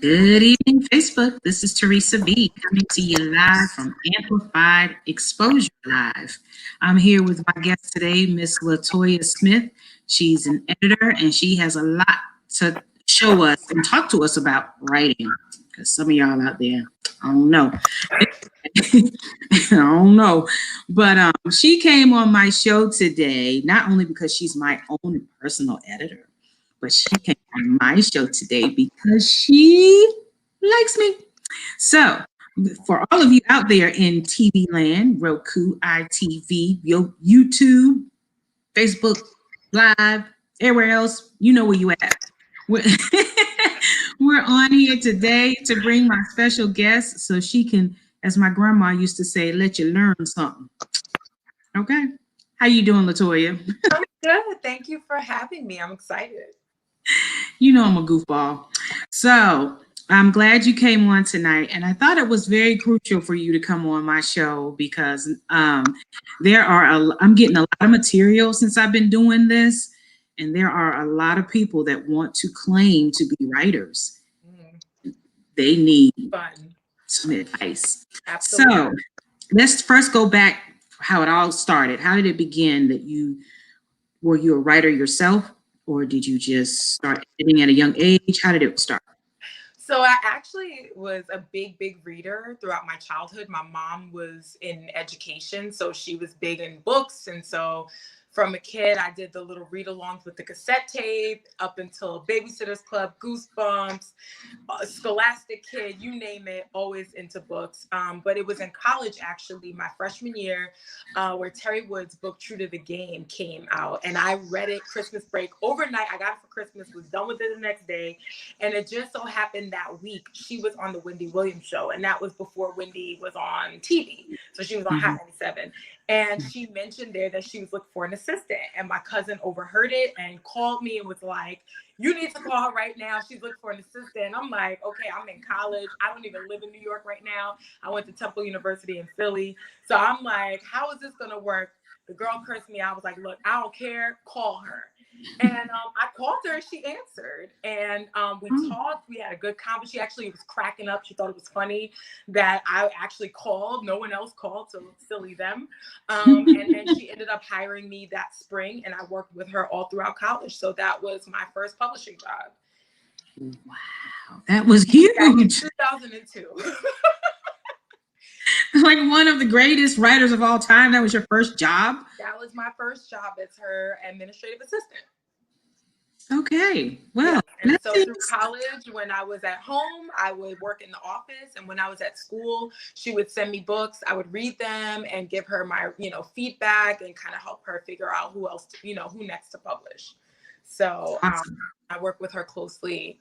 Good evening, Facebook. This is Teresa B. coming to you live from Amplified Exposure Live. I'm here with my guest today, Miss Latoya Smith. She's an editor and she has a lot to show us and talk to us about writing. Because some of y'all out there, I don't know. I don't know. But she came on my show today, not only because she's my own personal editor, but she came on my show today because she likes me. So, for all of you out there in TV land, Roku, ITV, YouTube, Facebook Live, everywhere else, you know where you at. We're on here today to bring my special guest so she can, as my grandma used to say, let you learn something. Okay? How you doing, Latoya? I'm good. Thank you for having me. I'm excited. You know I'm a goofball. So I'm glad you came on tonight. And I thought it was very crucial for you to come on my show because I'm getting a lot of material since I've been doing this. And there are a lot of people that want to claim to be writers. They need some advice. Absolutely. So let's first go back how it all started. How did it begin that were you a writer yourself? Or did you just start editing at a young age? How did it start? So I actually was a big reader throughout my childhood. My mom was in education, so she was big in books. And so from a kid, I did the little read-alongs with the cassette tape up until Babysitter's Club, Goosebumps, Scholastic Kid, you name it, always into books. But it was in college, actually, my freshman year, where Terry Wood's book, True to the Game, came out. And I read it Christmas break overnight. I got it for Christmas, was done with it the next day. And it just so happened that week, she was on the Wendy Williams show. And that was before Wendy was on TV. So she was on Hot 97. And she mentioned there that she was looking for an assistant. And my cousin overheard it and called me and was like, you need to call her right now. She's looking for an assistant. And I'm like, okay, I'm in college. I don't even live in New York right now. I went to Temple University in Philly. So I'm like, how is this going to work? The girl cursed me. I was like, look, I don't care. Call her. And I called her and she answered. And we talked. We had a good conversation. She actually was cracking up. She thought it was funny that I actually called. No one else called, so silly them. And then she ended up hiring me that spring, and I worked with her all throughout college. So that was my first publishing job. Wow, that was huge. That was 2002. Like one of the greatest writers of all time. That was your first job? That was my first job as her administrative assistant. Okay, well. Yeah. And so through college, when I was at home, I would work in the office. And when I was at school, she would send me books. I would read them and give her my, feedback and kind of help her figure out who else, who next to publish. So I worked with her closely,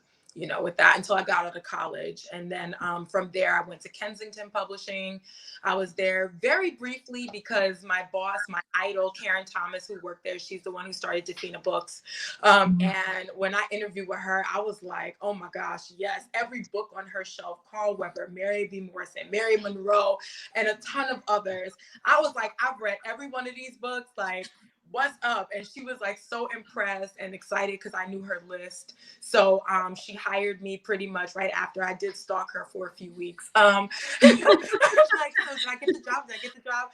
with that until I got out of college. And then from there, I went to Kensington Publishing. I was there very briefly because my boss, my idol, Karen Thomas, who worked there, she's the one who started Defina Books. And when I interviewed with her, I was like, oh my gosh, yes, every book on her shelf, Carl Weber, Mary B. Morrison, Mary Monroe, and a ton of others. I was like, I've read every one of these books, like, what's up? And she was like so impressed and excited because I knew her list. So she hired me pretty much right after. I did stalk her for a few weeks. I was like, so did I get the job? Did I get the job?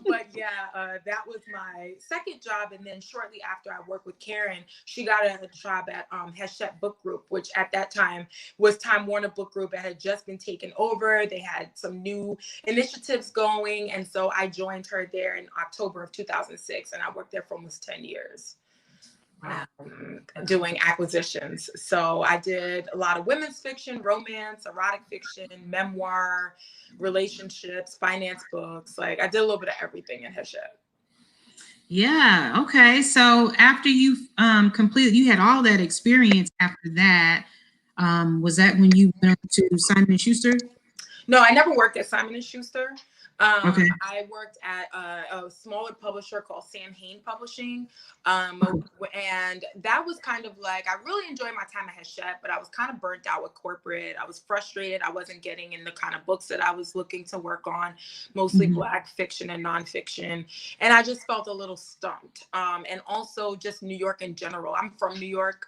But yeah, that was my second job. And then shortly after I worked with Karen, she got a job at Hachette Book Group, which at that time was Time Warner Book Group. It had just been taken over. They had some new initiatives going. And so I joined her there in October of 2006. And I worked there for almost 10 years. Doing acquisitions. So I did a lot of women's fiction, romance, erotic fiction, memoir, relationships, finance books. Like I did a little bit of everything in Hachette. Yeah. Okay. So after you completed, you had all that experience after that. Was that when you went to Simon and Schuster? No, I never worked at Simon and Schuster. Okay. I worked at a smaller publisher called Sam Hain Publishing. And that was kind of like, I really enjoyed my time at Hachette, but I was kind of burnt out with corporate. I was frustrated. I wasn't getting in the kind of books that I was looking to work on, mostly Black fiction and nonfiction. And I just felt a little stumped. And also just New York in general. I'm from New York.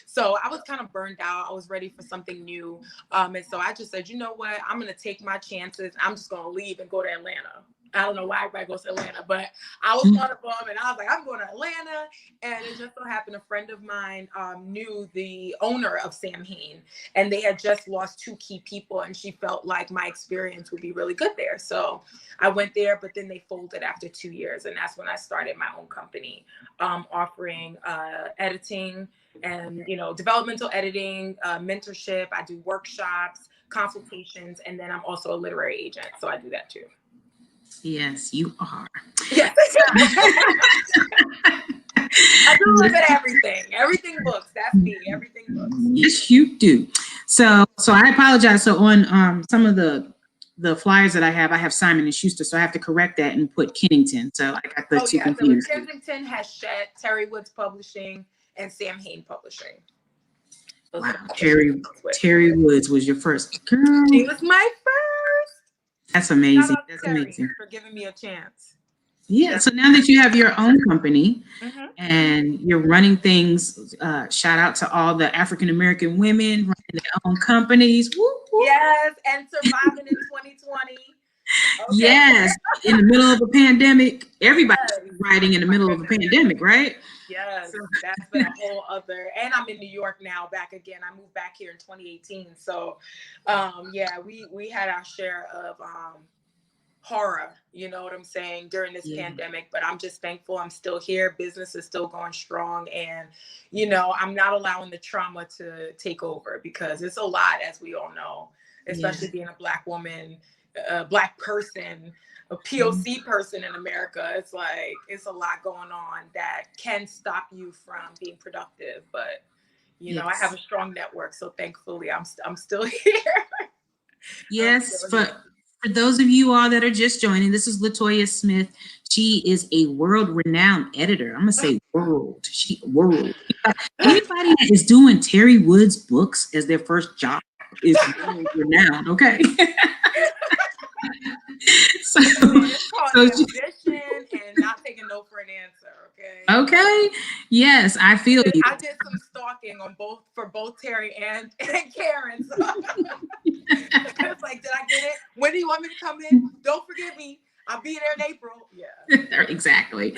So I was kind of burned out. I was ready for something new. And so I just said, you know what, I'm going to take my chances. I'm just going to leave and go to Atlanta. I don't know why everybody goes to Atlanta, but I was one of them, and I was like, I'm going to Atlanta. And it just so happened a friend of mine knew the owner of Sam Hain, and they had just lost 2 key people, and she felt like my experience would be really good there. So I went there, but then they folded after 2 years, and that's when I started my own company, offering editing and developmental editing, mentorship. I do workshops, consultations, and then I'm also a literary agent, so I do that too. Yes, you are. Yes. I do look at everything books. That's me. Everything books. Yes, you do. So I apologize. So on some of the flyers that I have Simon and Schuster, so I have to correct that and put Kensington. So I got the two confused. So Kensington has Hachette, Terry Woods Publishing, and Sam Hain Publishing. Wow, Terry Woods was your first girl. She was my first. That's amazing. That's Terry, amazing for giving me a chance. Yeah. So now that you have your own company and you're running things, shout out to all the African American women running their own companies. Woo, woo. Yes, and surviving in 2020. Okay. Yes, in the middle of a pandemic, everybody's writing in the middle of a pandemic, right? Yes, that's been a whole other. And I'm in New York now, back again. I moved back here in 2018. So, we had our share of horror, you know what I'm saying, during this pandemic. But I'm just thankful I'm still here. Business is still going strong, and I'm not allowing the trauma to take over, because it's a lot, as we all know, especially being a Black woman, a Black person, a POC person in America. It's like, it's a lot going on that can stop you from being productive. But I have a strong network, so thankfully I'm still here. Yes, for those of you all that are just joining, this is Latoya Smith. She is a world-renowned editor. I'm gonna say world. World. Anybody that is doing Terry Woods books as their first job is world-renowned. Okay. So ambition and not taking no for an answer. Okay. Yes, I feel you. I did some stalking for both Terry and Karen. So it's like, did I get it? When do you want me to come in? Don't forget me. I'll be there in April. Yeah. Exactly.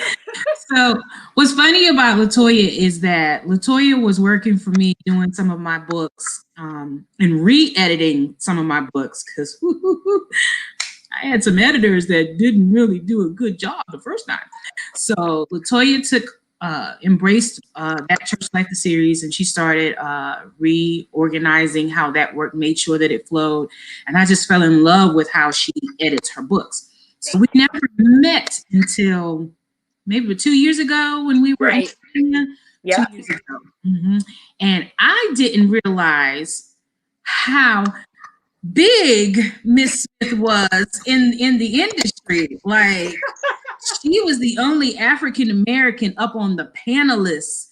So what's funny about Latoya is that Latoya was working for me doing some of my books and re-editing some of my books, because I had some editors that didn't really do a good job the first time. So Latoya embraced that Church Like the series, and she started reorganizing how that worked, made sure that it flowed. And I just fell in love with how she edits her books. So we never met until maybe 2 years ago when we were in China. 2 years ago. And I didn't realize how big Miss Smith was in the industry. Like, she was the only African American up on the panelists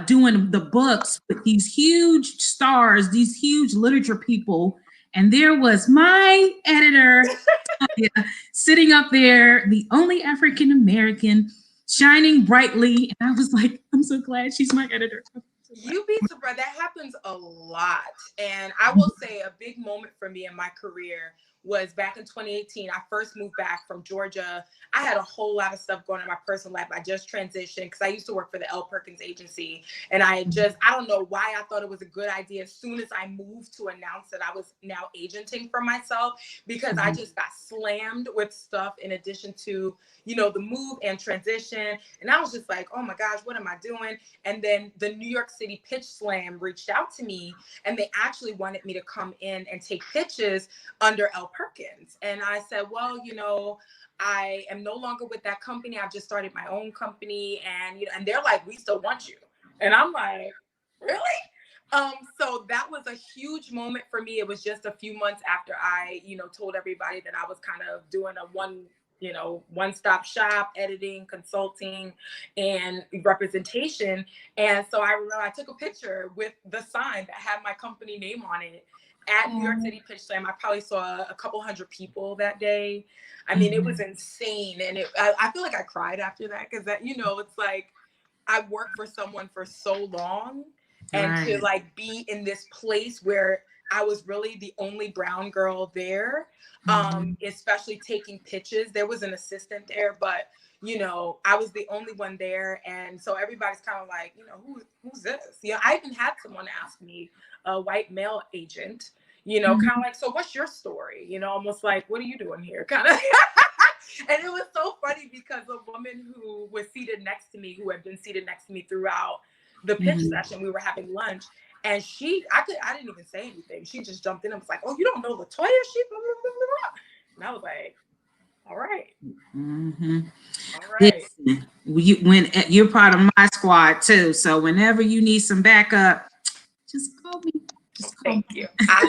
doing the books with these huge stars, these huge literature people. And there was my editor sitting up there, the only African American, shining brightly. And I was like, I'm so glad she's my editor. You'd be surprised. That happens a lot. And I will say a big moment for me in my career was back in 2018. I first moved back from Georgia. I had a whole lot of stuff going on in my personal life. I just transitioned because I used to work for the L. Perkins agency. And I don't know why I thought it was a good idea as soon as I moved to announce that I was now agenting for myself, because I just got slammed with stuff in addition to, the move and transition. And I was just like, oh my gosh, what am I doing? And then the New York City Pitch Slam reached out to me, and they actually wanted me to come in and take pitches under L. Perkins. And I said, well, I am no longer with that company. I've just started my own company. And, and they're like, we still want you. And I'm like, really? So that was a huge moment for me. It was just a few months after I, told everybody that I was kind of doing a one-stop shop, editing, consulting, and representation. And so I remember I took a picture with the sign that had my company name on it at New York City Pitch Slam. I probably saw a couple hundred people that day. I mean, it was insane. And I feel like I cried after that because it's like I worked for someone for so long. And to like be in this place where I was really the only brown girl there, especially taking pitches. There was an assistant there, but I was the only one there. And so everybody's kind of like, who's this? I even had someone ask me, a white male agent, kind of like, so what's your story? Almost like, what are you doing here? Kind of. And it was so funny because a woman who was seated next to me, who had been seated next to me throughout the pitch session, we were having lunch, and I didn't even say anything. She just jumped in and was like, "Oh, you don't know Latoya? She blah, blah, blah, blah." And I was like, "All right, all right." You're part of my squad too, so whenever you need some backup, just call me. Thank you. But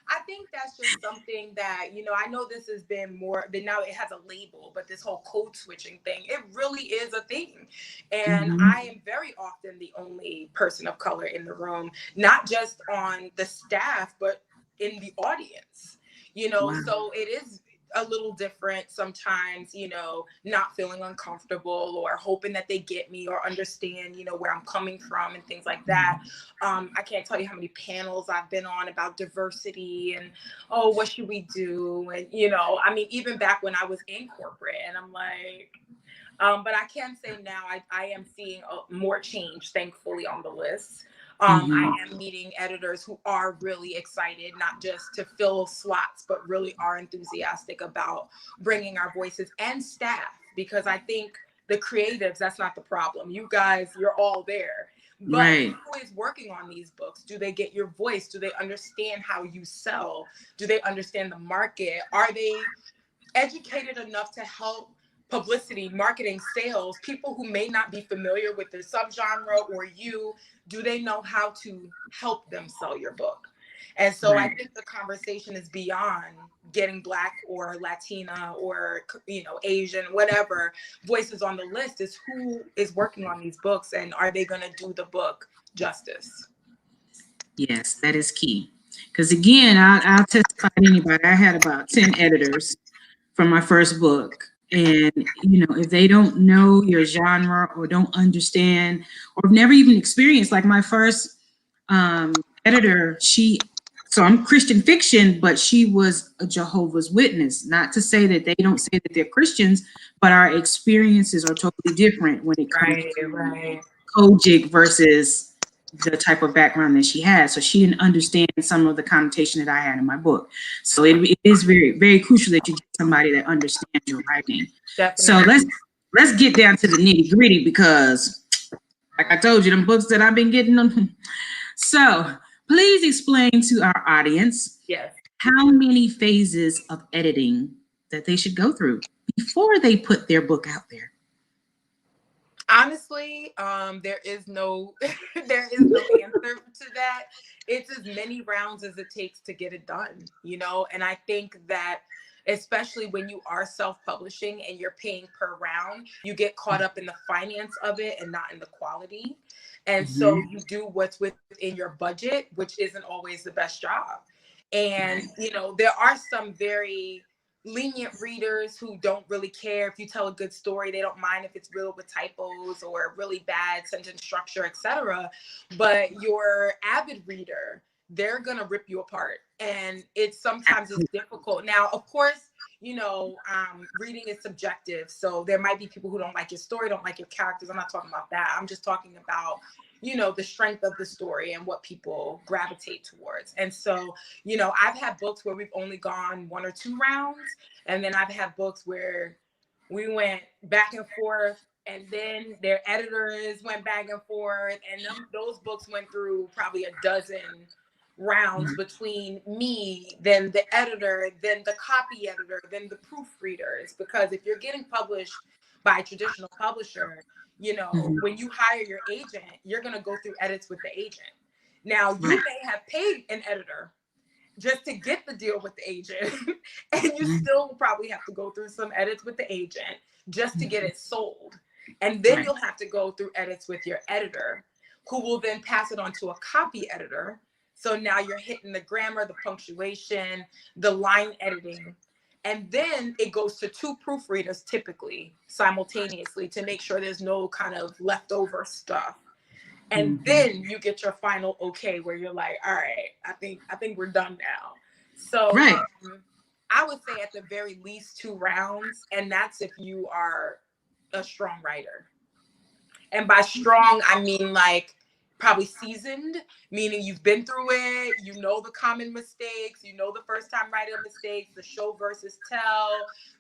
I think that's just something that, I know this has been more, but now it has a label, but this whole code switching thing, it really is a thing. And I am very often the only person of color in the room, not just on the staff, but in the audience, Wow. So it is a little different sometimes, not feeling uncomfortable or hoping that they get me or understand, where I'm coming from and things like that. I can't tell you how many panels I've been on about diversity and, oh, what should we do? And, I mean, even back when I was in corporate, and I'm like, but I can say now I am seeing more change, thankfully, on the list. I am meeting editors who are really excited, not just to fill slots, but really are enthusiastic about bringing our voices, and staff, because I think the creatives, that's not the problem. You guys, you're all there. But who is working on these books? Do they get your voice? Do they understand how you sell? Do they understand the market? Are they educated enough to help publicity, marketing, sales, people who may not be familiar with the subgenre or do they know how to help them sell your book? And so I think the conversation is beyond getting Black or Latina or, Asian, whatever voices on the list. Is who is working on these books, and are they going to do the book justice? Yes, that is key. Because again, I'll testify to anybody. I had about 10 editors from my first book. And, if they don't know your genre or don't understand or never even experienced, like my first editor, so I'm Christian fiction, but she was a Jehovah's Witness. Not to say that they don't say that they're Christians, but our experiences are totally different when it comes to Kojic versus the type of background that she had. So she didn't understand some of the connotation that I had in my book. So it is very, very crucial that you get somebody that understands your writing. Definitely. So let's get down to the nitty gritty, because like I told you, them books that I've been getting them. So please explain to our audience how many phases of editing that they should go through before they put their book out there. Honestly, there is no answer to that. It's as many rounds as it takes to get it done, and I think that especially when you are self-publishing and you're paying per round, you get caught up in the finance of it and not in the quality. And so you do what's within your budget, which isn't always the best job. And, there are some very lenient readers who don't really care if you tell a good story. They don't mind if it's riddled with typos or really bad sentence structure, etc. But your avid reader, they're going to rip you apart. And sometimes it's difficult. Now, of course, reading is subjective. So there might be people who don't like your story, don't like your characters. I'm not talking about that. I'm just talking about, the strength of the story and what people gravitate towards. And so, I've had books where we've only gone 1 or 2 rounds. And then I've had books where we went back and forth, and then their editors went back and forth. And those books went through probably a dozen rounds between me, then the editor, then the copy editor, then the proofreaders. Because if you're getting published by a traditional publisher, when you hire your agent, you're going to go through edits with the agent. Now, you may have paid an editor just to get the deal with the agent, and you still probably have to go through some edits with the agent just to get it sold. And then you'll have to go through edits with your editor, who will then pass it on to a copy editor. So now you're hitting the grammar, the punctuation, the line editing. And then it goes to 2 proofreaders typically simultaneously to make sure there's no kind of leftover stuff. And then you get your final okay, where you're like, all right, I think we're done now. So I would say at the very least 2 rounds, and that's if you are a strong writer. And by strong, I mean like probably seasoned, meaning you've been through it, you know the common mistakes, you know the first time writer mistakes, the show versus tell,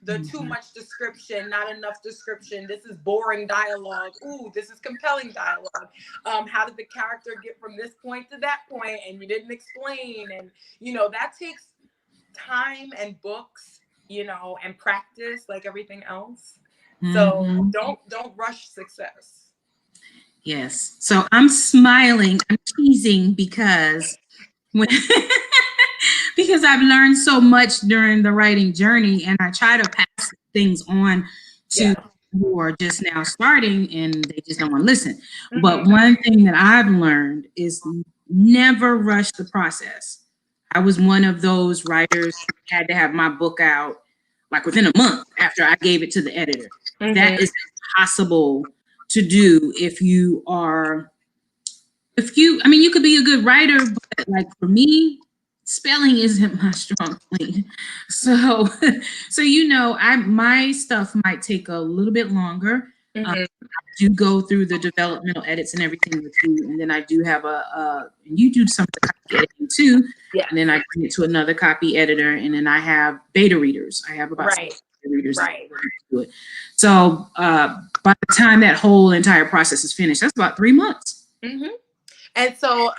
the too much description, not enough description, this is boring dialogue, ooh, this is compelling dialogue, how did the character get from this point to that point, and you didn't explain, and that takes time and books, and practice like everything else. So don't rush success. Yes. So I'm smiling, I'm teasing because because I've learned so much during the writing journey, and I try to pass things on to who are just now starting and they just don't want to listen. But one thing that I've learned is never rush the process. I was one of those writers who had to have my book out like within a month after I gave it to the editor. That is impossible to do if you could be a good writer, but like for me, spelling isn't my strong point. So my stuff might take a little bit longer. I do go through the developmental edits and everything with you, and then I do have and you do some of the copy editing too. Yeah. And then I bring it to another copy editor, and then I have beta readers. I have about 6 beta readers that do it. So by the time that whole entire process is finished, that's about 3 months. And so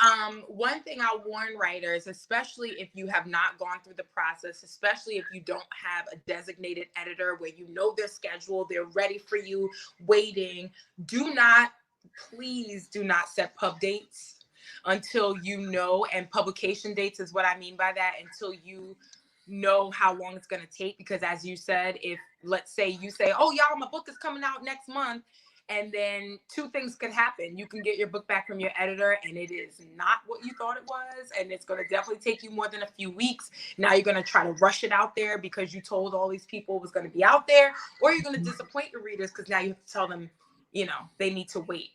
one thing I'll warn writers, especially if you have not gone through the process, especially if you don't have a designated editor where you know their schedule, they're ready for you, waiting, please do not set pub dates until and publication dates is what I mean by that, until you know how long it's going to take. Because as you said, if let's say you say, oh, y'all, my book is coming out next month, and then 2 things could happen. You can get your book back from your editor and it is not what you thought it was. And it's going to definitely take you more than a few weeks. Now you're going to try to rush it out there because you told all these people it was going to be out there, or you're going to disappoint your readers because now you have to tell them, they need to wait.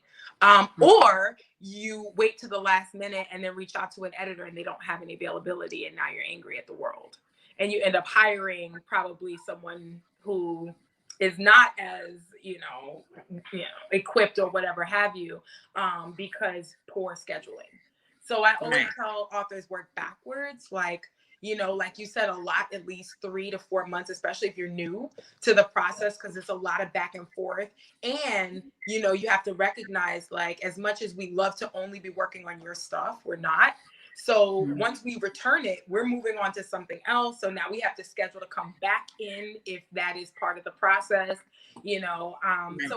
Or you wait to the last minute and then reach out to an editor and they don't have any availability, and now you're angry at the world. And you end up hiring probably someone who is not as, equipped or whatever have you, because poor scheduling. So I always tell authors work backwards, like you said, a lot, at least 3 to 4 months, especially if you're new to the process, because it's a lot of back and forth. And, you have to recognize, like, as much as we love to only be working on your stuff, we're not. So once we return it, we're moving on to something else. So now we have to schedule to come back in if that is part of the process, so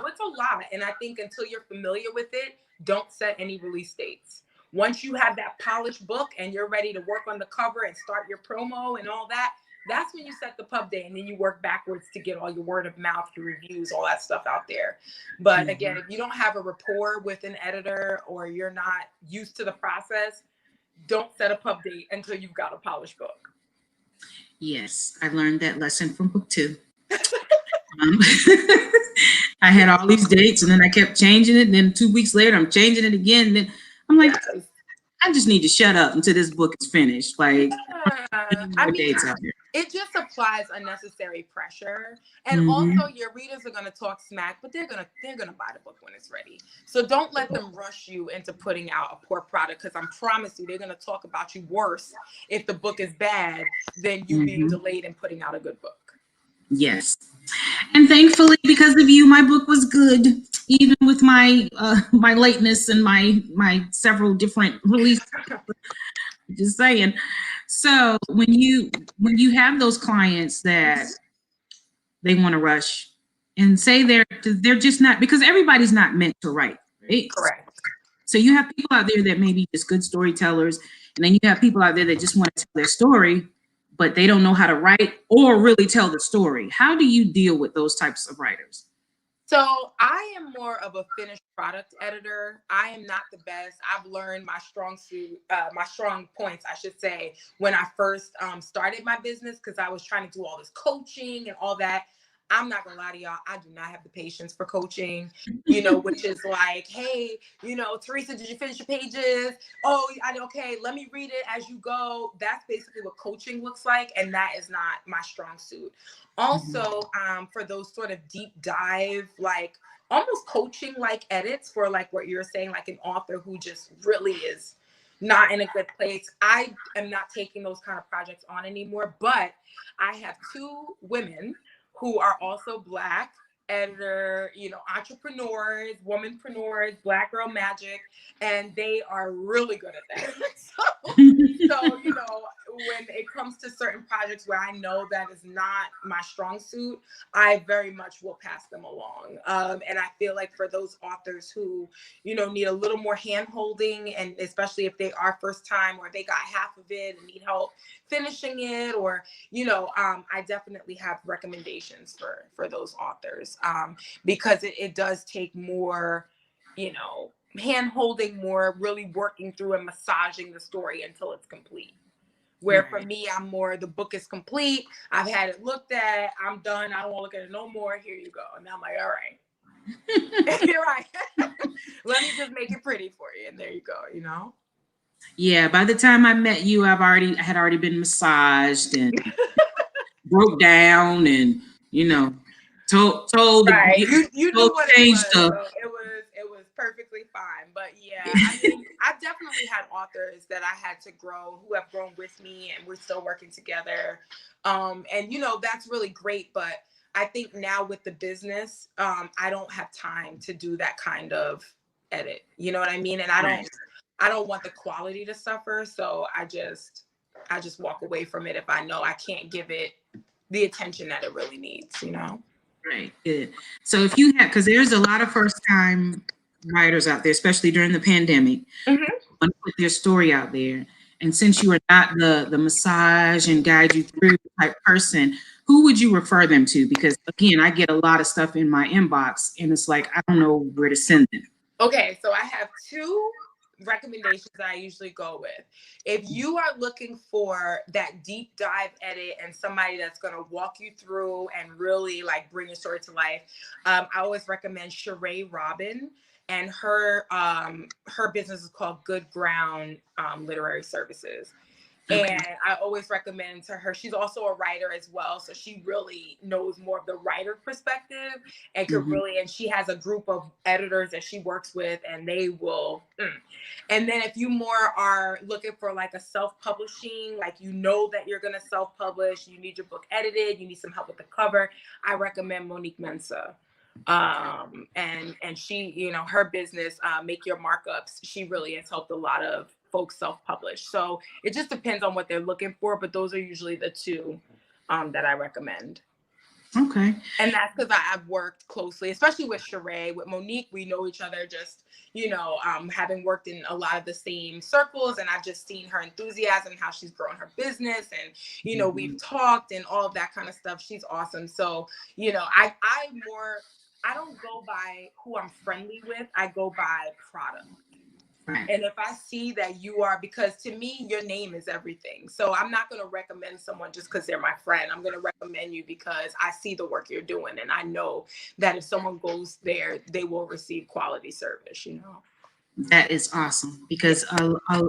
it's a lot. And I think until you're familiar with it, don't set any release dates. Once you have that polished book and you're ready to work on the cover and start your promo and all that, that's when you set the pub date, and then you work backwards to get all your word of mouth, your reviews, all that stuff out there. But again, if you don't have a rapport with an editor or you're not used to the process, don't set a pub date until you've got a polished book. Yes, I learned that lesson from book 2. I had all these dates, and then I kept changing it. And then 2 weeks later, I'm changing it again. And then I'm like, I just need to shut up until this book is finished. Like, it just applies unnecessary pressure. And also, your readers are going to talk smack, but they're gonna buy the book when it's ready. So don't let them rush you into putting out a poor product, because I promise you, they're going to talk about you worse if the book is bad than you being delayed in putting out a good book. Yes. And thankfully, because of you, my book was good, even with my my lateness and my several different releases. Just saying. So when you have those clients that they want to rush, and say they're just not, because everybody's not meant to write, right? Correct. So you have people out there that may be just good storytellers, and then you have people out there that just want to tell their story, but they don't know how to write or really tell the story. How do you deal with those types of writers? So I am more of a finished product editor. I am not the best. I've learned my strong points, I should say, when I first started my business, because I was trying to do all this coaching and all that. I'm not gonna lie to y'all, I do not have the patience for coaching, which is like, hey, Teresa, did you finish your pages? Oh, okay, let me read it as you go. That's basically what coaching looks like, and that is not my strong suit. Also, for those sort of deep dive, like almost coaching like edits for like what you're saying, like an author who just really is not in a good place, I am not taking those kind of projects on anymore. But I have two women who are also Black editor, entrepreneurs, womanpreneurs, Black girl magic, and they are really good at that. So, when it comes to certain projects where I know that is not my strong suit, I very much will pass them along. And I feel like for those authors who, need a little more hand holding, and especially if they are first time or they got half of it and need help finishing it, or, I definitely have recommendations for those authors, because it does take more, hand holding, more really working through and massaging the story until it's complete. Where for me, I'm more, the book is complete, I've had it looked at, I'm done, I don't want to look at it no more, here you go. And I'm like, all right. You're right. Let me just make it pretty for you, and there you go. Yeah, by the time I met you, I had already been massaged and broke down, and told Right. You knew what it was. the So it was perfectly fine. But yeah, I mean, I've definitely had authors that I had to grow, who have grown with me, and we're still working together. And that's really great. But I think now with the business, I don't have time to do that kind of edit. You know what I mean? And I don't want the quality to suffer. So I just walk away from it if I know I can't give it the attention that it really needs. Right. Good. So if you have, because there's a lot of first time writers out there, especially during the pandemic, want to put their story out there. And since you are not the massage and guide you through type person, who would you refer them to? Because again, I get a lot of stuff in my inbox, and it's like, I don't know where to send them. Okay, so I have two recommendations that I usually go with. If you are looking for that deep dive edit and somebody that's going to walk you through and really like bring your story to life, I always recommend Sheree Robin, and her business is called Good Ground Literary Services. Okay. And I always recommend to her. She's also a writer as well, so she really knows more of the writer perspective, and could really. And she has a group of editors that she works with, and they will. And then if you more are looking for like a self-publishing, like that you're gonna self-publish, you need your book edited, you need some help with the cover, I recommend Monique Mensa. And she, her business, Make Your Markups, she really has helped a lot of folks self-publish. So it just depends on what they're looking for, but those are usually the two that I recommend. Okay. And that's because I've worked closely, especially with Sheree. With Monique, we know each other just, having worked in a lot of the same circles, and I've just seen her enthusiasm, how she's grown her business, and, we've talked and all of that kind of stuff. She's awesome. So, I don't go by who I'm friendly with. I go by product. Right. And if I see that you are, because to me, your name is everything. So I'm not going to recommend someone just because they're my friend. I'm going to recommend you because I see the work you're doing. And I know that if someone goes there, they will receive quality service, That is awesome, because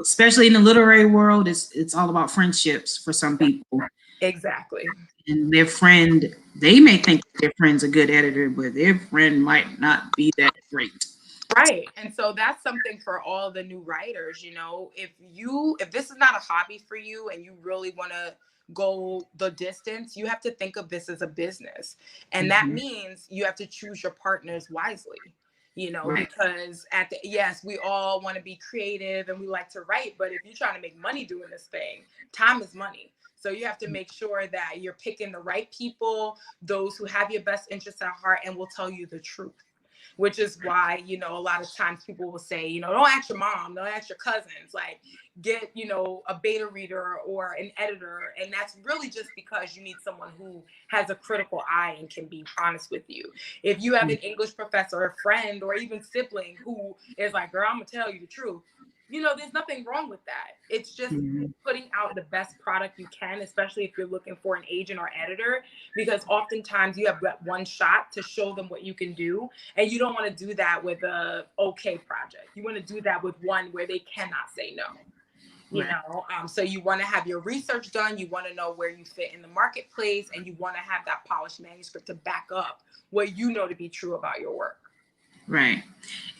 especially in the literary world, it's all about friendships for some people. Exactly. And their friend, they may think their friend's a good editor, but their friend might not be that great. Right. And so that's something for all the new writers, if this is not a hobby for you and you really want to go the distance, you have to think of this as a business. And that means you have to choose your partners wisely, right. Because yes, we all want to be creative and we like to write, but if you're trying to make money doing this thing, time is money. So you have to make sure that you're picking the right people, those who have your best interests at heart and will tell you the truth. Which is why, you know, a lot of times people will say, you know, don't ask your mom, don't ask your cousins, like get, you know, a beta reader or an editor. And that's really just because you need someone who has a critical eye and can be honest with you. If you have an English professor, a friend, or even sibling who is like, girl, I'm gonna tell you the truth, you know, there's nothing wrong with that. It's just putting out the best product you can, especially if you're looking for an agent or editor, because oftentimes you have that one shot to show them what you can do. And you don't want to do that with a okay project. You want to do that with one where they cannot say no. You know, so you want to have your research done. You want to know where you fit in the marketplace, and you want to have that polished manuscript to back up what you know to be true about your work. Right.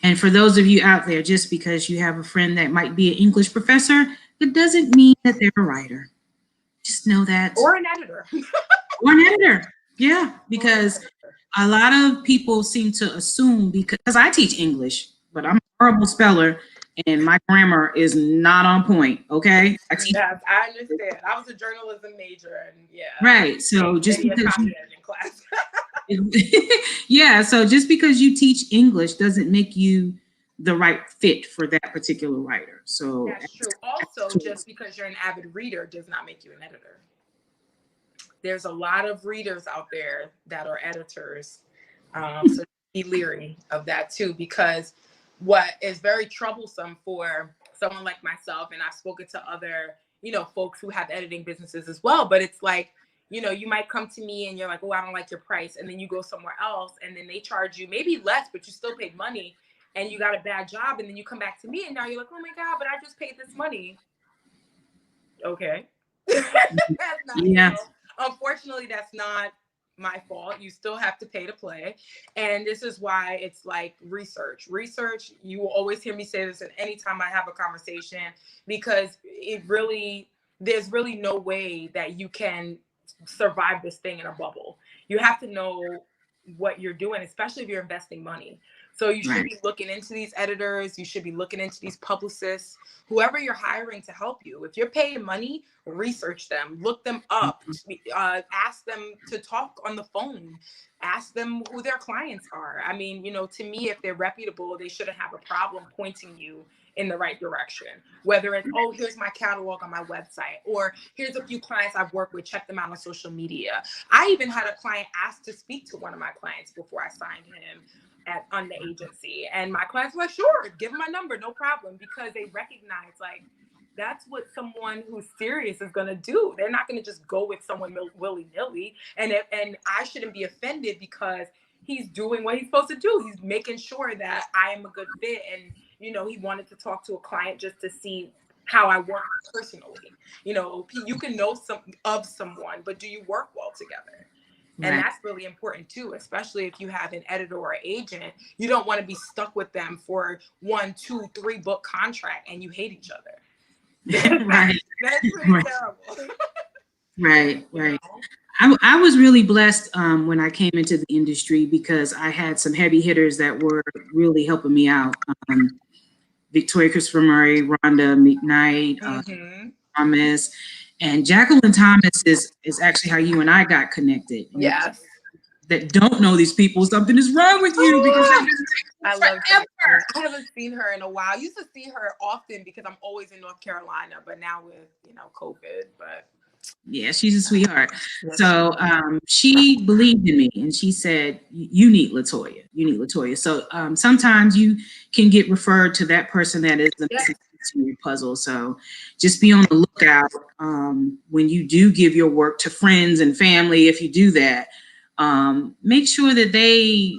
And for those of you out there, just because you have a friend that might be an English professor, it doesn't mean that they're a writer. Just know that. Or an editor. Or an editor. Yeah, because a lot of people seem to assume, because I teach English, but I'm a horrible speller and my grammar is not on point. Okay. Yes, I understand. I was a journalism major, and yeah. Right. So just because you in class. yeah, so just because you teach English doesn't make you the right fit for that particular writer. So that's true. Also, just because you're an avid reader does not make you an editor. There's a lot of readers out there that are editors. So be leery of that too, because what is very troublesome for someone like myself, and I've spoken to other, you know, folks who have editing businesses as well, but it's like, you know, you might come to me and you're like, oh, I don't like your price. And then you go somewhere else and then they charge you maybe less, but you still paid money and you got a bad job. And then you come back to me and now you're like, oh my God, but I just paid this money. Okay. That's not, you know, unfortunately, that's not my fault. You still have to pay to play. And this is why it's like research. Research, you will always hear me say this at any time I have a conversation, because there's really no way that you can survive this thing in a bubble. You have to know what you're doing, especially if you're investing money. So you should be looking into these editors. You should be looking into these publicists, whoever you're hiring to help you. If you're paying money, research them, look them up, ask them to talk on the phone, ask them who their clients are. I mean, you know, to me, if they're reputable, they shouldn't have a problem pointing you in the right direction. Whether it's, oh, here's my catalog on my website, or here's a few clients I've worked with, check them out on social media. I even had a client ask to speak to one of my clients before I signed him on the agency. And my clients were like, sure, give them my number, no problem, because they recognize like that's what someone who's serious is going to do. They're not going to just go with someone willy-nilly. And I shouldn't be offended because he's doing what he's supposed to do. He's making sure that I am a good fit. And, you know, he wanted to talk to a client just to see how I work personally. You know, you can know someone, but do you work well together? And that's really important too, especially if you have an editor or agent. You don't want to be stuck with them for 1, 2, 3 book contract and you hate each other. Right. That's pretty terrible. Right. I was really blessed when I came into the industry, because I had some heavy hitters that were really helping me out. Victoria Christopher Murray, Rhonda McKnight, Thomas. And Jacqueline Thomas is actually how you and I got connected. And yes. That don't know these people, something is wrong with you, because I love her. I haven't seen her in a while. I used to see her often because I'm always in North Carolina, but now with, you know, COVID, but yeah, she's a sweetheart. So she believed in me and she said, you need Latoya. You need Latoya. So sometimes you can get referred to that person that is the to your puzzle. So just be on the lookout when you do give your work to friends and family. If you do that, make sure that they,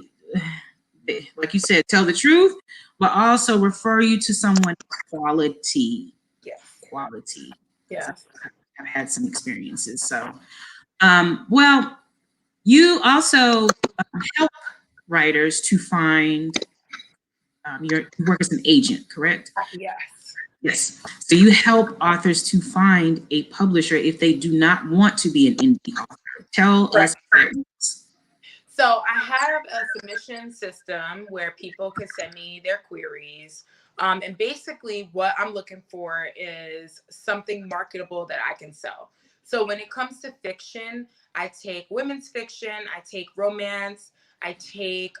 like you said, tell the truth, but also refer you to someone quality. Yes. Quality. Yes. I've had some experiences. So, well, you also help writers to find you work as an agent, correct? Yes. Yes. So you help authors to find a publisher if they do not want to be an indie author. Tell us. So I have a submission system where people can send me their queries. And basically what I'm looking for is something marketable that I can sell. So when it comes to fiction, I take women's fiction, I take romance, I take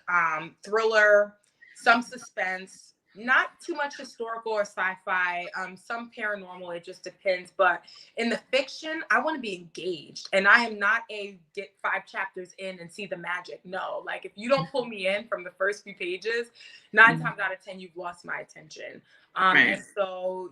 thriller, some suspense, not too much historical or sci-fi, some paranormal, it just depends. But in the fiction, I want to be engaged. And I am not a get 5 chapters in and see the magic. No, like if you don't pull me in from the first few pages, 9 times out of 10, you've lost my attention. And so,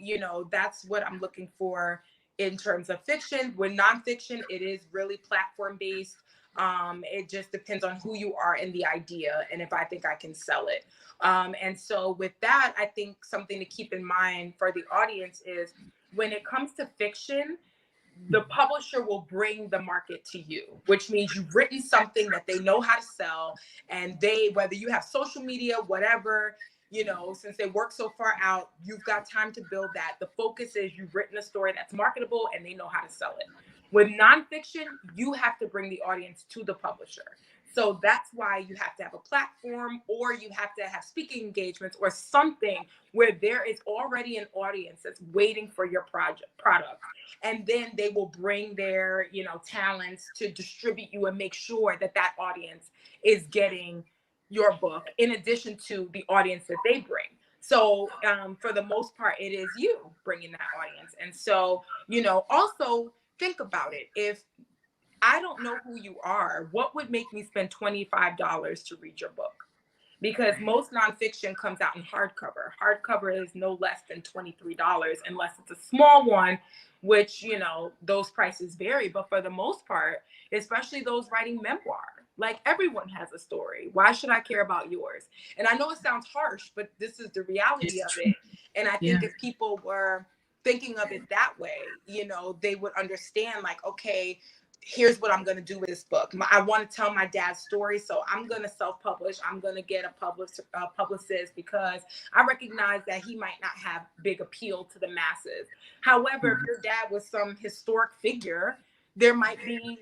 that's what I'm looking for in terms of fiction. With nonfiction, it is really platform based. It just depends on who you are and the idea, and if I think I can sell it. And so with that, I think something to keep in mind for the audience is when it comes to fiction, the publisher will bring the market to you, which means you've written something that they know how to sell, and whether you have social media, whatever, since they work so far out, you've got time to build that. The focus is you've written a story that's marketable and they know how to sell it. With nonfiction, you have to bring the audience to the publisher. So that's why you have to have a platform, or you have to have speaking engagements or something where there is already an audience that's waiting for your product. And then they will bring their, talents to distribute you and make sure that that audience is getting your book in addition to the audience that they bring. So for the most part, it is you bringing that audience. And so, also think about it. If I don't know who you are, what would make me spend $25 to read your book? Because most nonfiction comes out in hardcover. Hardcover is no less than $23 unless it's a small one, which, those prices vary. But for the most part, especially those writing memoir, like everyone has a story. Why should I care about yours? And I know it sounds harsh, but this is the reality of it. And I think if people were thinking of it that way, they would understand, like, okay, here's what I'm going to do with this book. I want to tell my dad's story, so I'm going to self-publish. I'm going to get a publicist because I recognize that he might not have big appeal to the masses. However, if your dad was some historic figure, there might be,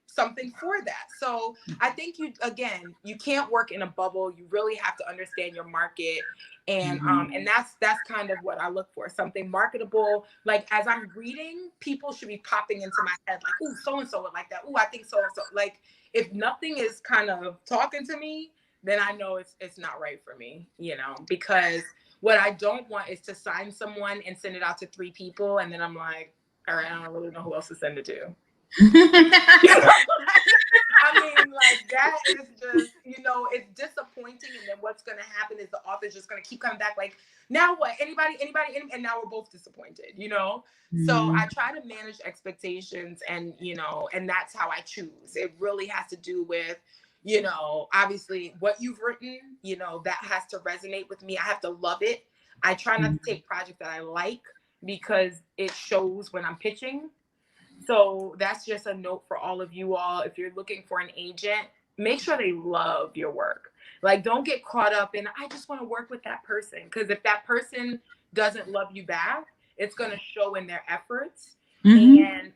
something for that. So I think you can't work in a bubble. You really have to understand your market. And and that's kind of what I look for, something marketable. Like as I'm reading, people should be popping into my head like, ooh, so-and-so would like that. Ooh, I think so-and-so. Like if nothing is kind of talking to me, then I know it's not right for me, because what I don't want is to sign someone and send it out to 3 people. And then I'm like, all right, I don't really know who else to send it to. I mean, like that is just, it's disappointing. And then what's going to happen is the author's just going to keep coming back like, now what? Anybody? And now we're both disappointed, So I try to manage expectations and that's how I choose. It really has to do with, obviously what you've written, that has to resonate with me. I have to love it. I try not to take projects that I like because it shows when I'm pitching. So that's just a note for all of you all. If you're looking for an agent, make sure they love your work. Like, don't get caught up in, I just want to work with that person. Because if that person doesn't love you back, it's going to show in their efforts. And,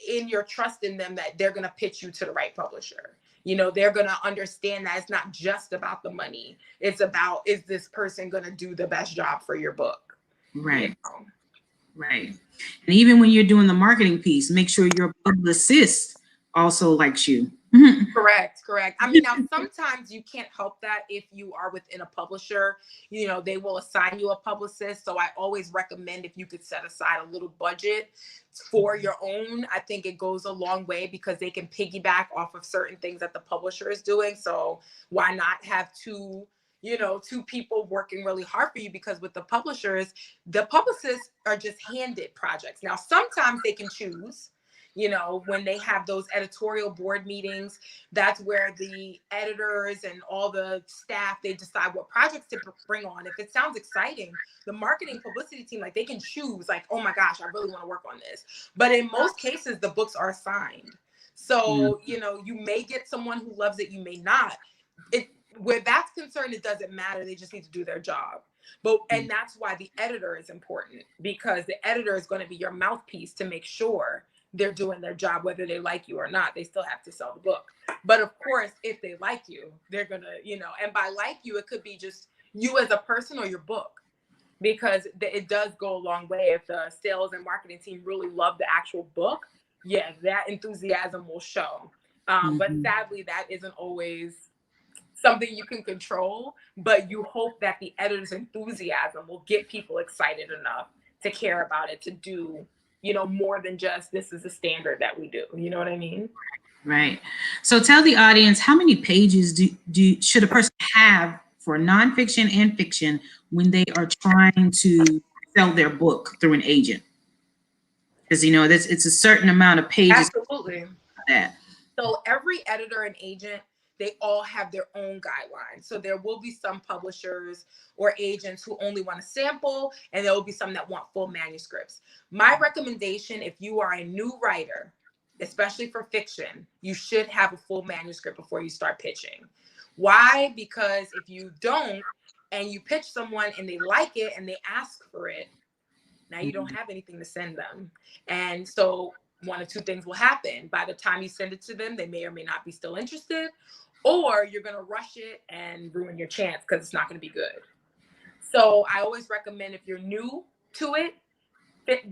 in your trust in them that they're going to pitch you to the right publisher. They're going to understand that it's not just about the money. It's about, is this person going to do the best job for your book? Right. Right. And even when you're doing the marketing piece, make sure your publicist also likes you. Correct. I mean, now sometimes you can't help that if you are within a publisher, they will assign you a publicist. So I always recommend if you could set aside a little budget for your own. I think it goes a long way because they can piggyback off of certain things that the publisher is doing. So why not have two people working really hard for you? Because with the publishers, the publicists are just handed projects. Now, sometimes they can choose, when they have those editorial board meetings, that's where the editors and all the staff, they decide what projects to bring on. If it sounds exciting, the marketing publicity team, like they can choose like, oh my gosh, I really want to work on this. But in most cases, the books are assigned. So, you may get someone who loves it, you may not. Where that's concerned, it doesn't matter. They just need to do their job. And that's why the editor is important, because the editor is going to be your mouthpiece to make sure they're doing their job, whether they like you or not. They still have to sell the book. But of course, if they like you, they're going to, and by like you, it could be just you as a person or your book. because it does go a long way. If the sales and marketing team really love the actual book, yeah, that enthusiasm will show. But sadly, that isn't always something you can control, but you hope that the editor's enthusiasm will get people excited enough to care about it, to do, more than just this is the standard that we do. You know what I mean? Right. So tell the audience, how many pages should a person have for nonfiction and fiction when they are trying to sell their book through an agent? Because it's a certain amount of pages. Absolutely. That. So every editor and agent, they all have their own guidelines. So there will be some publishers or agents who only want a sample, and there will be some that want full manuscripts. My recommendation, if you are a new writer, especially for fiction, you should have a full manuscript before you start pitching. Why? Because if you don't, and you pitch someone and they like it and they ask for it, now you don't have anything to send them. And so one of two things will happen. By the time you send it to them, they may or may not be still interested, or you're going to rush it and ruin your chance because it's not going to be good. So I always recommend, if you're new to it,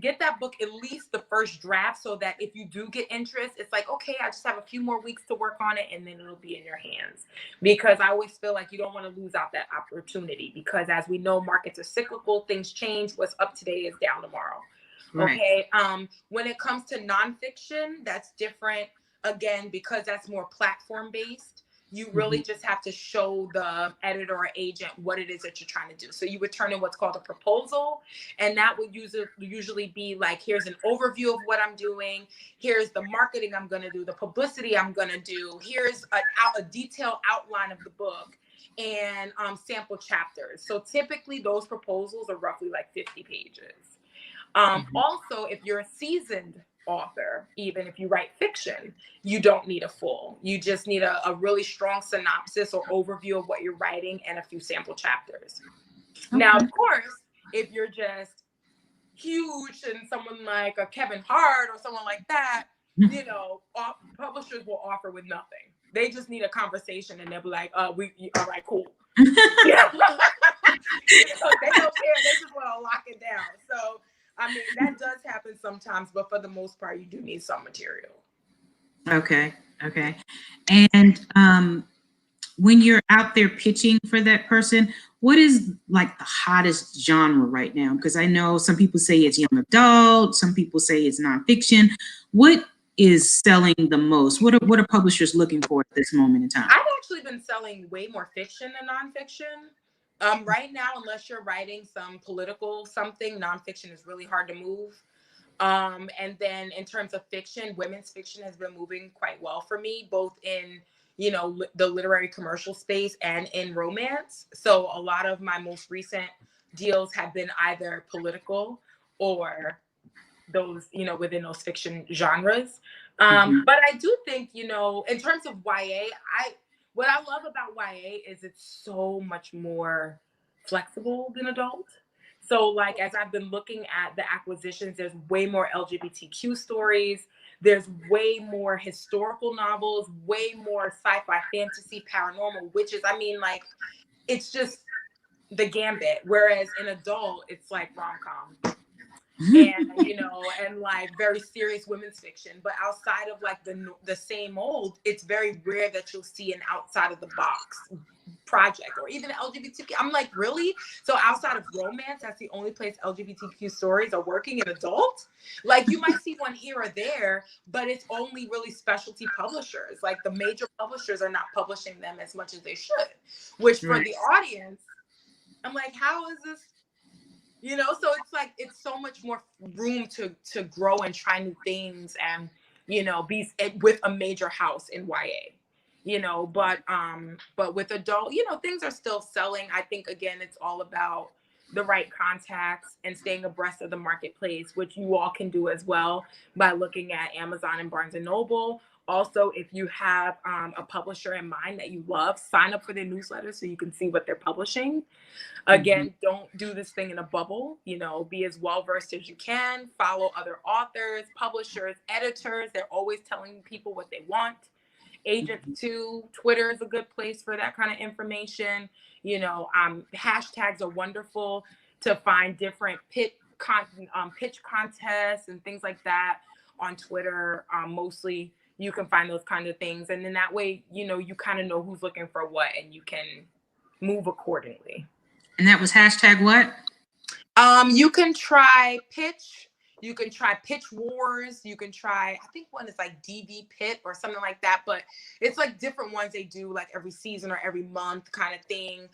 get that book at least the first draft, so that if you do get interest, it's like, okay, I just have a few more weeks to work on it, and then it'll be in your hands. Because I always feel like you don't want to lose out that opportunity, because as we know, markets are cyclical, things change. What's up today is down tomorrow. Right. Okay. When it comes to nonfiction, that's different. Again, because that's more platform based. You really just have to show the editor or agent what it is that you're trying to do. So you would turn in what's called a proposal, and that would usually be like, here's an overview of what I'm doing. Here's the marketing I'm going to do, the publicity I'm going to do. Here's a detailed outline of the book, and sample chapters. So typically those proposals are roughly like 50 pages. Also, if you're a seasoned author, even if you write fiction, you don't need a full. You just need a really strong synopsis or overview of what you're writing and a few sample chapters. Okay. Now, of course, if you're just huge and someone like a Kevin Hart or someone like that, publishers will offer with nothing. They just need a conversation, and they'll be like, all right, cool. Yeah. They don't care. They just want to lock it down. So, I mean, that does happen sometimes, but for the most part, you do need some material. Okay. And when you're out there pitching for that person, what is like the hottest genre right now? Because I know some people say it's young adult, some people say it's nonfiction. What is selling the most? What are publishers looking for at this moment in time? I've actually been selling way more fiction than nonfiction. Right now, unless you're writing some political something, nonfiction is really hard to move. And then in terms of fiction, women's fiction has been moving quite well for me, both in, the literary commercial space and in romance. So a lot of my most recent deals have been either political or those, within those fiction genres. But I do think, in terms of YA, what I love about YA is it's so much more flexible than adult. So like, as I've been looking at the acquisitions, there's way more LGBTQ stories. There's way more historical novels, way more sci-fi, fantasy, paranormal, witches. I mean, like, it's just the gambit. Whereas in adult, it's like rom-com. And and like very serious women's fiction, but outside of like the same old, it's very rare that you'll see an outside of the box project or even LGBTQ. I'm like, really? So outside of romance, that's the only place LGBTQ stories are working in adult? Like, you might see one here or there, but it's only really specialty publishers. Like, the major publishers are not publishing them as much as they should, which for the audience, I'm like, how is this? So it's like, it's so much more room to grow and try new things and, be with a major house in YA, but with adult, things are still selling. I think, again, it's all about the right contacts and staying abreast of the marketplace, which you all can do as well by looking at Amazon and Barnes and Noble. Also, if you have a publisher in mind that you love, sign up for their newsletter so you can see what they're publishing. Again, don't do this thing in a bubble, be as well-versed as you can, follow other authors, publishers, editors. They're always telling people what they want. Agents too. Twitter is a good place for that kind of information. Hashtags are wonderful. to find different pitch contests and things like that on Twitter. Mostly you can find those kind of things. And then that way, you know, you kind of know who's looking for what and you can move accordingly. And that was hashtag what? You can try pitch. You can try pitch wars. You can try, I think one is like DV pit or something like that, but it's like different ones they do like every season or every month kind of thing,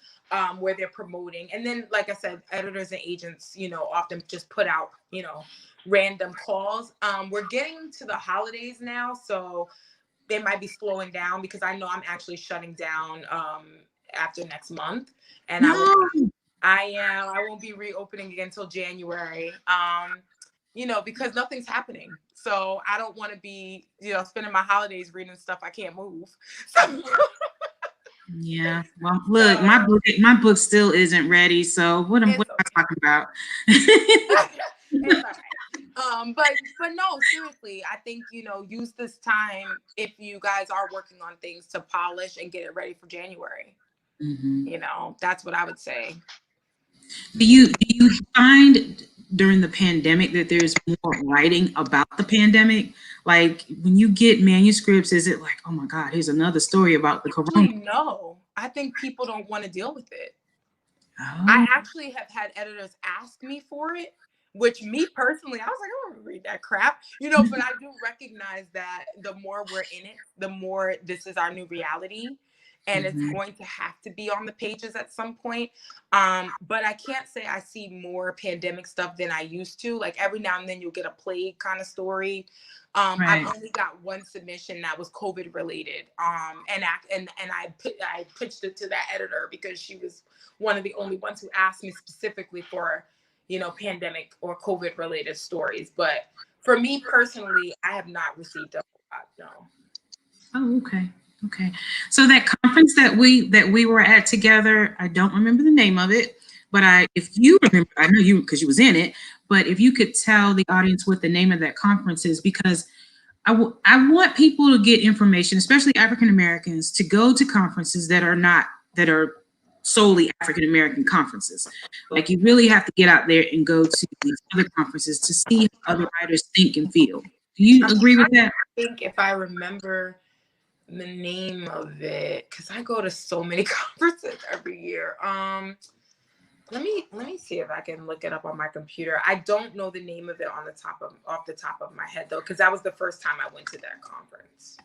where they're promoting. And then, like I said, editors and agents, you know, often just put out, you know, random calls. We're getting to the holidays now, so they might be slowing down because I know I'm actually shutting down after next month. And I won't be reopening again until January. You know, because nothing's happening. So I don't want to be, you know, spending my holidays reading stuff I can't move. So. Yeah. Well, look, my book still isn't ready. So what am I talking about? It's all right. But no, seriously, I think, you know, use this time if you guys are working on things to polish and get it ready for January. Mm-hmm. You know, that's what I would say. Do you find during the pandemic that there's more writing about the pandemic? Like when you get manuscripts, is it like, oh my God, here's another story about the corona? No, I think people don't want to deal with it. Oh. I actually have had editors ask me for it, which me personally, I was like, I don't want to read that crap, you know, but I do recognize that the more we're in it, the more this is our new reality. And it's going to have to be on the pages at some point. But I can't say I see more pandemic stuff than I used to. Like every now and then you'll get a plague kind of story. I've only got one submission that was COVID related. And I pitched it to that editor because she was one of the only ones who asked me specifically for, you know, pandemic or COVID related stories. But for me personally, I have not received a lot, no. Oh, okay. Okay. So that conference that we were at together, I don't remember the name of it, but if you remember, I know you because you was in it, but if you could tell the audience what the name of that conference is, because I want people to get information, especially African Americans, to go to conferences that are solely African American conferences. Like you really have to get out there and go to these other conferences to see how other writers think and feel. Do you agree with that? I think if I remember the name of it, because I go to so many conferences every year. Let me see if I can look it up on my computer. I don't know the name of it off the top of my head though, because that was the first time I went to that conference.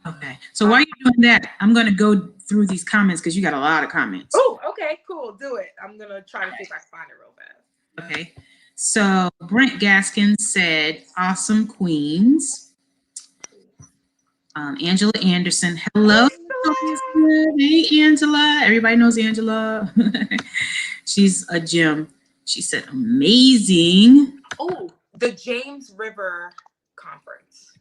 Okay. So while you're doing that, I'm gonna go through these comments because you got a lot of comments. Oh, okay, cool. Do it. I'm gonna try to see if I can find it real fast. Okay. So Brent Gaskin said, "Awesome queens." Angela Anderson, hello. Hey, Angela. Everybody knows Angela. She's a gem. She said, amazing. Oh, the James River Conference.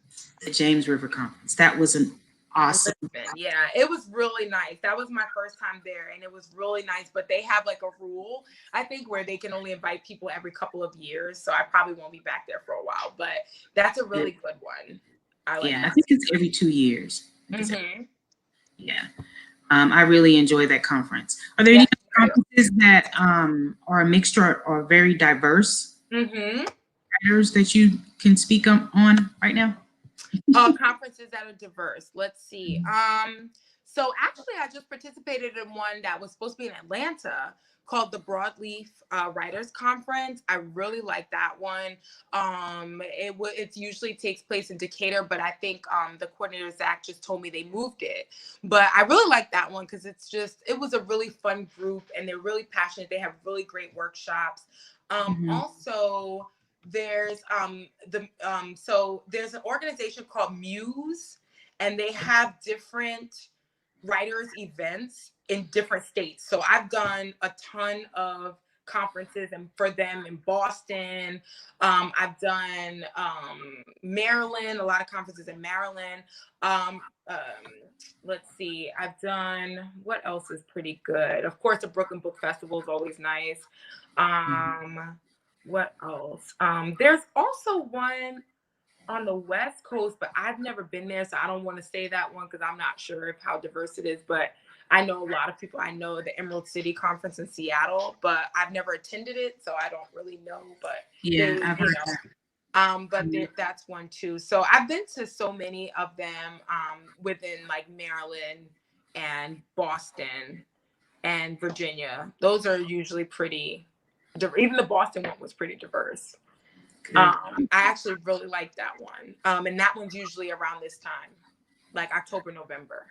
The James River Conference. That was an awesome. Yeah, it was really nice. That was my first time there, and it was really nice. But they have like a rule, I think, where they can only invite people every couple of years. So I probably won't be back there for a while. But that's a really good one. I think it's every 2 years. Mm-hmm. Yeah. I really enjoy that conference. Are there any conferences that are a mixture or very diverse writers that you can speak on right now? Conferences that are diverse. Let's see. So actually, I just participated in one that was supposed to be in Atlanta called the Broadleaf Writers Conference. I really like that one. It usually takes place in Decatur, but I think the coordinator, Zach, just told me they moved it. But I really like that one because it was a really fun group and they're really passionate. They have really great workshops. Also, there's there's an organization called Muse, and they have different writers events in different states. So I've done a ton of conferences and for them in Boston. I've done Maryland, a lot of conferences in Maryland. Let's see, I've done, what else is pretty good? Of course, the Brooklyn Book Festival is always nice. What else? There's also one on the West Coast, but I've never been there, so I don't want to say that one because I'm not sure of how diverse it is. But I know a lot of people. I know the Emerald City Conference in Seattle, but I've never attended it, so I don't really know. But Yeah, I've heard that. That's one too. So I've been to so many of them within like Maryland and Boston and Virginia. Those are usually pretty. Even the Boston one was pretty diverse. I actually really like that one. And that one's usually around this time, like October, November.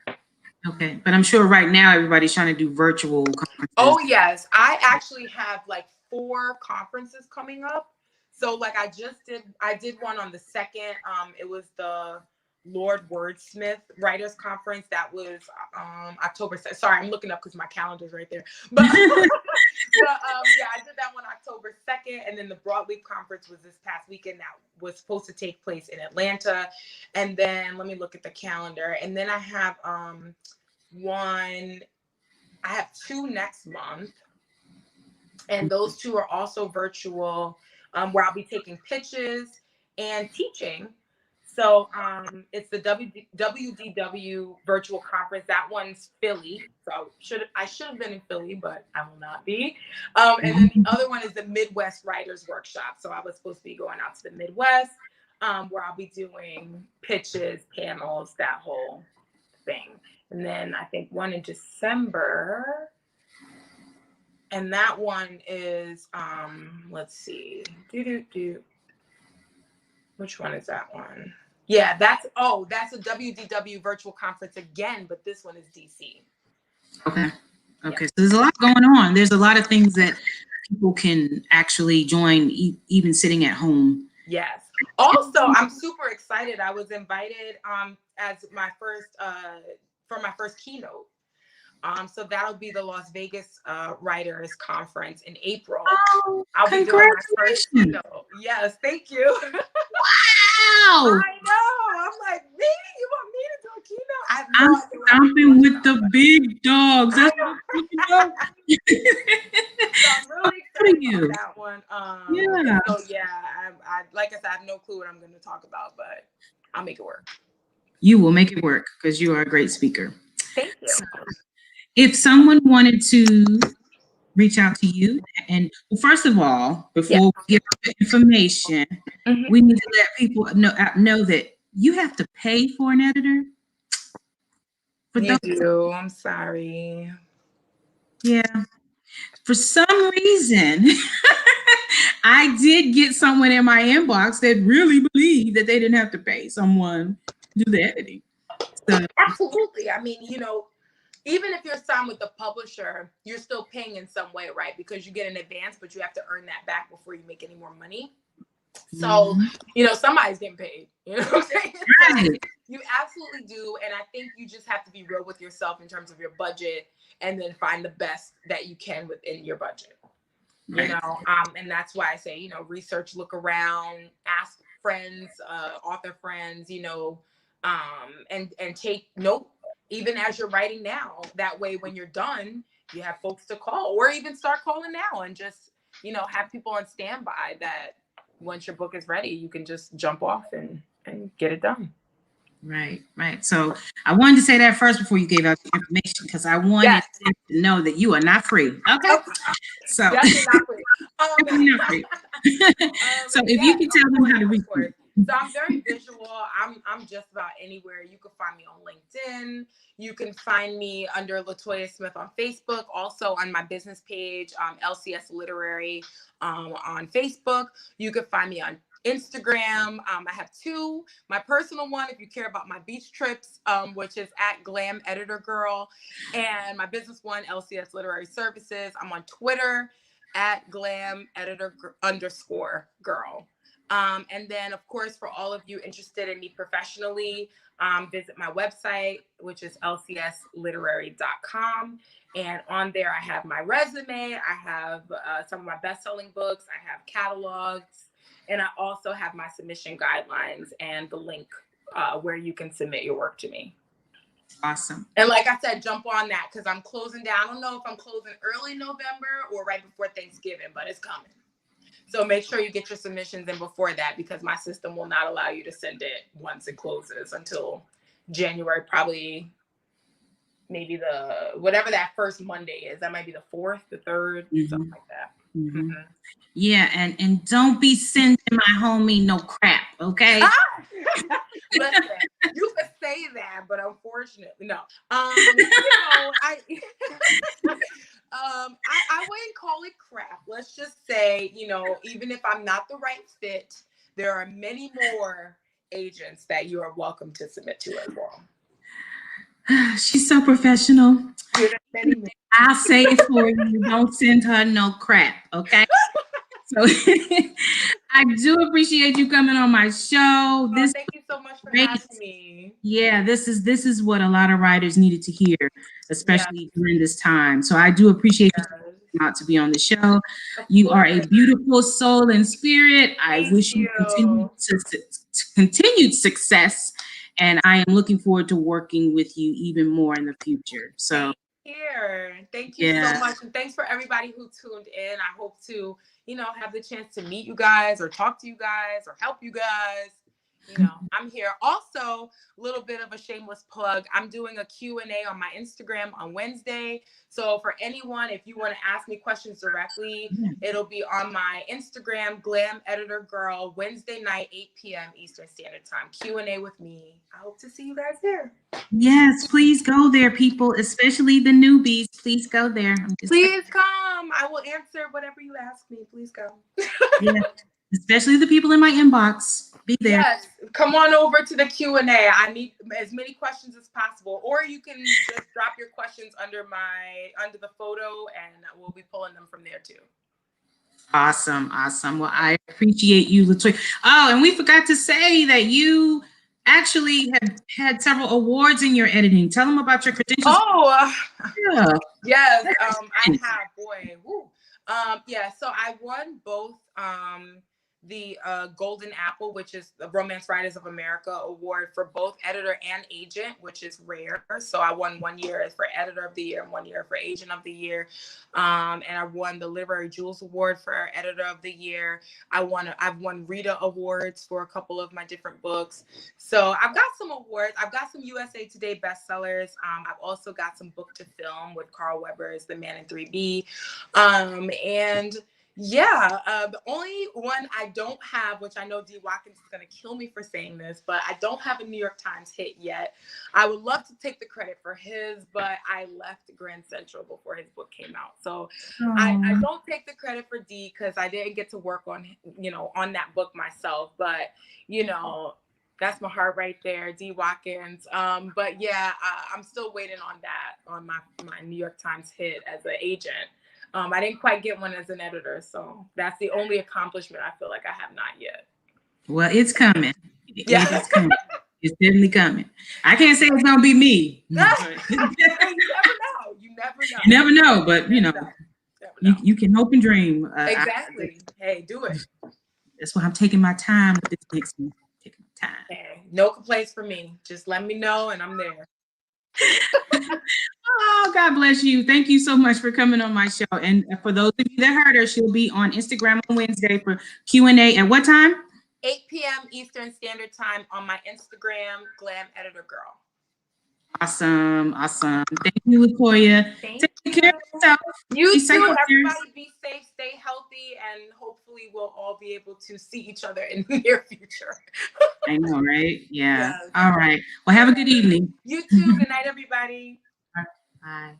Okay, but I'm sure right now everybody's trying to do virtual conferences. Oh yes, I actually have like 4 conferences coming up. So like I did one on the 2nd. It was the Lord Wordsmith Writers Conference. That was October 2nd. Sorry, I'm looking up because my calendar's right there. But, yeah, I did that one October 2nd. And then the Broadleaf Conference was this past weekend. That was supposed to take place in Atlanta. And then let me look at the calendar. And then I have I have 2 next month. And those 2 are also virtual, where I'll be taking pitches and teaching. So it's the WDW virtual conference. That one's Philly. So I should have been in Philly, but I will not be. And then the other one is the Midwest Writers Workshop. So I was supposed to be going out to the Midwest, where I'll be doing pitches, panels, that whole thing. And then I think one in December. And that one is, let's see, which one is that one? Yeah, that's a WDW virtual conference again, but this one is DC. Okay. Yeah. So there's a lot going on. There's a lot of things that people can actually join, even sitting at home. Yes. Also, I'm super excited. I was invited as my first for my first keynote. So that'll be the Las Vegas Writers Conference in April. Oh, I'll be doing my first keynote. Yes, thank you. Wow. I know. I'm like, me? You want me to do a keynote? I'm stomping with the big dogs. That's what I'm so I'm really excited about that one. Yeah. So yeah, I like I said, I have no clue what I'm going to talk about, but I'll make it work. You will make it work because you are a great speaker. Thank you. So, if someone wanted to reach out to you, and well, first of all, before we give the information, we need to let people know that you have to pay for an editor. You do. I'm sorry. Yeah. For some reason, I did get someone in my inbox that really believed that they didn't have to pay someone to do the editing. So, absolutely. I mean, even if you're signed with the publisher, you're still paying in some way, right? Because you get an advance, but you have to earn that back before you make any more money. So, somebody's getting paid. You know what I'm saying? Right. You absolutely do. And I think you just have to be real with yourself in terms of your budget and then find the best that you can within your budget. Right. And that's why I say, research, look around, ask friends, author friends, and take note. Even as you're writing now, that way when you're done, you have folks to call, or even start calling now and just, have people on standby that once your book is ready, you can just jump off and get it done. Right. So I wanted to say that first before you gave out the information, because I wanted them to know that you are not free. Okay. So definitely not free. Definitely not free. So if you can tell them how to reach you. So I'm very visual. I'm just about anywhere. You can find me on LinkedIn. You can find me under Latoya Smith on Facebook. Also on my business page, LCS Literary on Facebook. You can find me on Instagram. I have 2. My personal one, if you care about my beach trips, which is at Glam Editor Girl, and my business one, LCS Literary Services. I'm on Twitter at Glam Editor _Girl. And then, of course, for all of you interested in me professionally, visit my website, which is lcsliterary.com. And on there, I have my resume. I have some of my best-selling books. I have catalogs. And I also have my submission guidelines and the link where you can submit your work to me. Awesome. And like I said, jump on that because I'm closing down. I don't know if I'm closing early November or right before Thanksgiving, but it's coming. So make sure you get your submissions in before that because my system will not allow you to send it once it closes until January, probably maybe whatever that first Monday is. That might be the 4th, the 3rd, something like that. Yeah, and don't be sending my homie no crap, okay? Listen, you could say that, but unfortunately, no. I wouldn't call it crap. Let's just say, even if I'm not the right fit, there are many more agents that you are welcome to submit to as well. She's so professional. I'll say it for you. Don't send her no crap, okay? So I do appreciate you coming on my show. Thank you so much for having me. Yeah, this is what a lot of writers needed to hear, especially during this time. So I do appreciate you coming out to be on the show. You are a beautiful soul and spirit. I wish you continued success, and I am looking forward to working with you even more in the future. So thank you so much, and thanks for everybody who tuned in. I hope to have the chance to meet you guys or talk to you guys or help you guys. I'm here. Also, a little bit of a shameless plug. I'm doing a Q&A on my Instagram on Wednesday. So for anyone, if you want to ask me questions directly, it'll be on my Instagram, Glam Editor Girl, Wednesday night, 8 p.m. Eastern Standard Time. Q&A with me. I hope to see you guys there. Yes, please go there, people, especially the newbies. Please go there. Please come. I will answer whatever you ask me. Please go. Yeah, especially the people in my inbox. Be there. Yes, come on over to the Q&A. I need as many questions as possible, or you can just drop your questions under the photo, and we'll be pulling them from there too. Awesome. Well, I appreciate you, Latoya. Oh, and we forgot to say that you actually have had several awards in your editing. Tell them about your credentials. Yes, I have. Boy, woo. So I won both the Golden Apple, which is the Romance Writers of America award for both editor and agent, which is rare. So I won 1 year for editor of the year and 1 year for agent of the year. And I won the Literary Jewels Award for editor of the year. I've won Rita Awards for a couple of my different books. So I've got some awards. I've got some USA Today bestsellers. I've also got some book to film with Carl Weber's The Man in 3B. The only one I don't have, which I know D. Watkins is going to kill me for saying this, but I don't have a New York Times hit yet. I would love to take the credit for his, but I left Grand Central before his book came out. So I don't take the credit for D because I didn't get to work on that book myself. But, that's my heart right there, D. Watkins. I'm still waiting on that, on my New York Times hit as an agent. I didn't quite get one as an editor, so that's the only accomplishment I feel like I have not yet. Well, it's coming. Yeah, it's coming. It's definitely coming. I can't say it's gonna be me. You never know. You never know, but you can hope and dream. Exactly. Hey, do it. That's why I'm taking my time with this next one. Taking my time. Hey, no complaints for me. Just let me know, and I'm there. Oh, God bless you. Thank you so much for coming on my show. And for those of you that heard her, she'll be on Instagram on Wednesday for Q&A at what time? 8 p.m. Eastern Standard Time on my Instagram, Glam Editor Girl. Awesome. Thank you, Latoya. Take care of yourself. You too. Everybody be safe, stay healthy, and hopefully we'll all be able to see each other in the near future. I know, right? Yeah. Yes. All right. Well, have a good evening. You too. Good night, everybody. Bye.